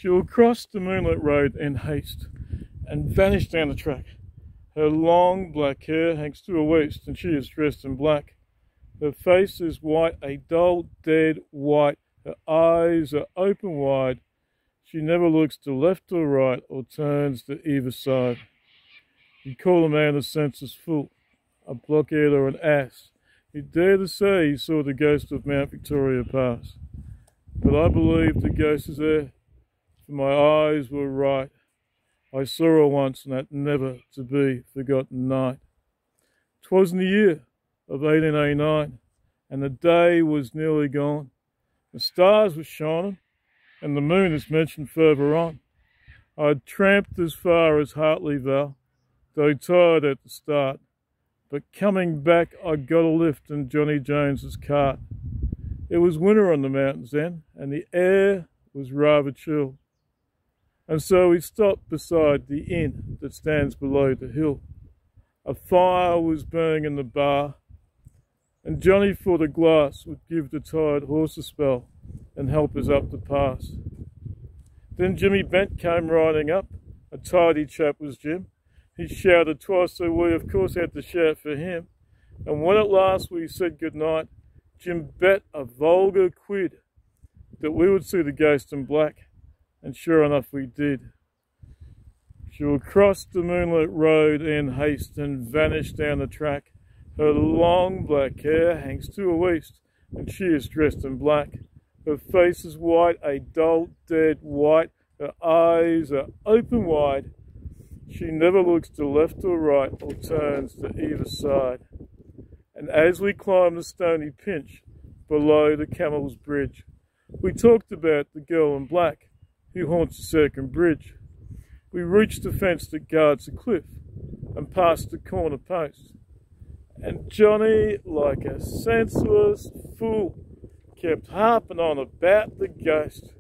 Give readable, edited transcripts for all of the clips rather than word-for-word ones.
She will cross the moonlit road in haste and vanish down the track. Her long black hair hangs to her waist, and she is dressed in black. Her face is white, a dull, dead white. Her eyes are open wide. She never looks to left or right or turns to either side. You call a man a senseless fool, a blockhead or an ass. He dared to say he saw the ghost of Mount Victoria pass. But I believe the ghost is there, for my eyes were right. I saw her once on that never-to-be-forgotten night. 'Twas in the year of 1889, and the day was nearly gone. The stars were shining, and the moon is mentioned further on. I had tramped as far as Hartley Vale, though tired at the start, but coming back I got a lift in Johnny Jones's cart. It was winter on the mountains then, and the air was rather chill. And so we stopped beside the inn that stands below the hill. A fire was burning in the bar, and Johnny thought a glass would give the tired horse a spell and help us up the pass. Then Jimmy Bent came riding up. A tidy chap was Jim. He shouted twice, so we of course had to shout for him. And when at last we said good night, Jim bet a vulgar quid that we would see the ghost in black. And sure enough we did. She will cross the moonlit road in haste and vanish down the track. Her long black hair hangs to her waist, and she is dressed in black. Her face is white, a dull, dead white. Her eyes are open wide. She never looks to left or right or turns to either side. And as we climb the stony pinch below the Camel's Bridge, we talked about the girl in black who haunts the second bridge. We reached the fence that guards the cliff and passed the corner post. And Johnny, like a senseless fool, kept harping on about the ghost.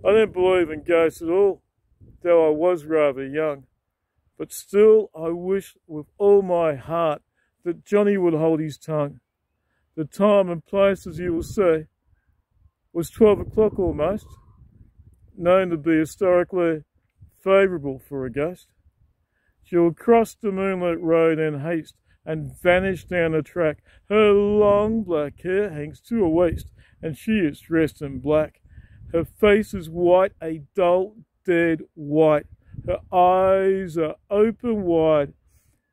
I didn't believe in ghosts at all, though I was rather young. But still I wished with all my heart that Johnny would hold his tongue. The time and place, as you will see, was 12 o'clock almost, known to be historically favourable for a ghost. She will cross the moonlit road in haste and vanish down the track. Her long black hair hangs to her waist, and she is dressed in black. Her face is white, a dull, dead white. Her eyes are open wide.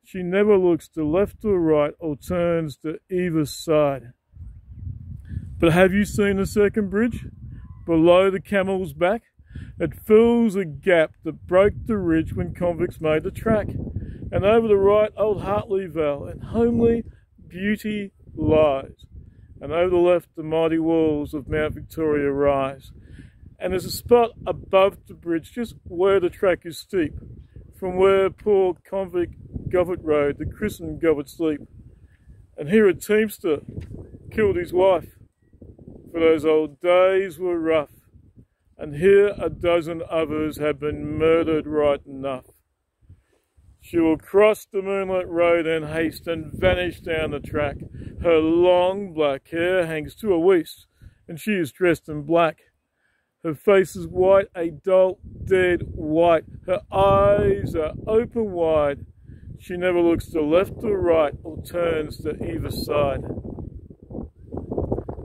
She never looks to left or right or turns to either side. But have you seen the second bridge below the Camel's Back? It fills a gap that broke the ridge when convicts made the track. And over the right, old Hartley Vale and homely beauty lies. And over the left, the mighty walls of Mount Victoria rise. And there's a spot above the bridge, just where the track is steep, from where poor convict Govert rode, the christened Govert sleep. And here a teamster killed his wife, for those old days were rough. And here a dozen others have been murdered right enough. She will cross the moonlit road in haste and vanish down the track. Her long black hair hangs to her waist, and she is dressed in black. Her face is white, a dull, dead white. Her eyes are open wide. She never looks to left or right or turns to either side.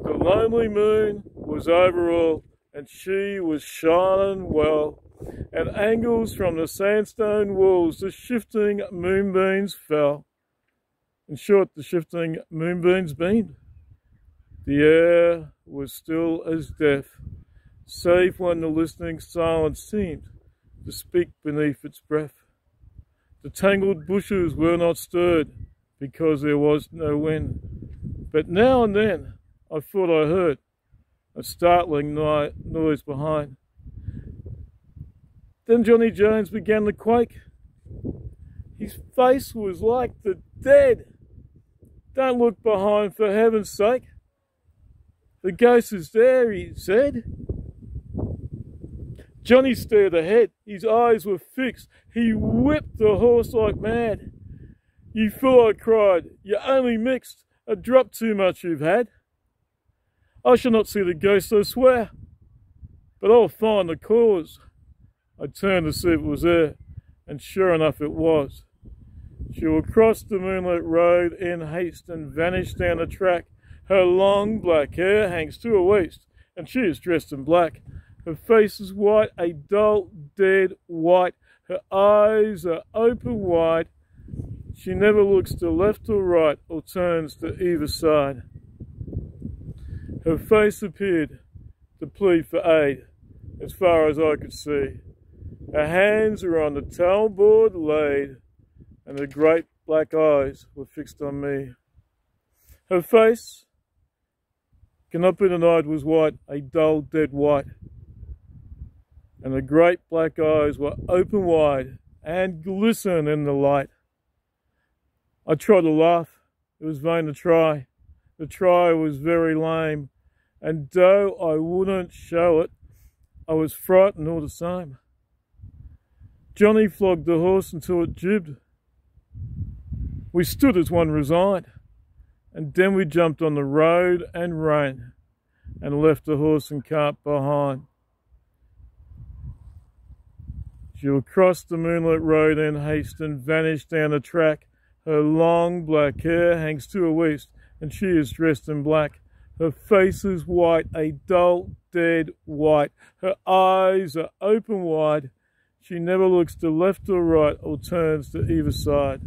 The lonely moon was over all, and she was shining well. At angles from the sandstone walls, the shifting moonbeams fell. In short, the shifting moonbeams beamed. The air was still as death, save when the listening silence seemed to speak beneath its breath. The tangled bushes were not stirred, because there was no wind. But now and then I thought I heard a startling noise behind. Then Johnny Jones began to quake. His face was like the dead. Don't look behind, for heaven's sake. The ghost is there, he said. Johnny stared ahead. His eyes were fixed. He whipped the horse like mad. You fool, I cried. You only mixed. A drop too much you've had. I shall not see the ghost, I swear. but I'll find the cause. I turned to see if it was there, and sure enough it was. She will cross the moonlit road in haste and vanish down the track. Her long black hair hangs to her waist, and she is dressed in black. Her face is white, a dull, dead white. Her eyes are open wide. She never looks to left or right, or turns to either side. Her face appeared to plead for aid, as far as I could see. Her hands were on the tailboard laid, and her great black eyes were fixed on me. Her face, cannot be denied, was white, a dull, dead white. And her great black eyes were open wide and glisten in the light. I tried to laugh. It was vain to try. The try was very lame. And though I wouldn't show it, I was frightened all the same. Johnny flogged the horse until it jibbed. We stood as one resigned, and then we jumped on the road and ran, and left the horse and cart behind. She will cross the moonlit road in haste and vanish down the track. Her long black hair hangs to her waist, and she is dressed in black. Her face is white, a dull, dead white. Her eyes are open wide. She never looks to left or right, or turns to either side.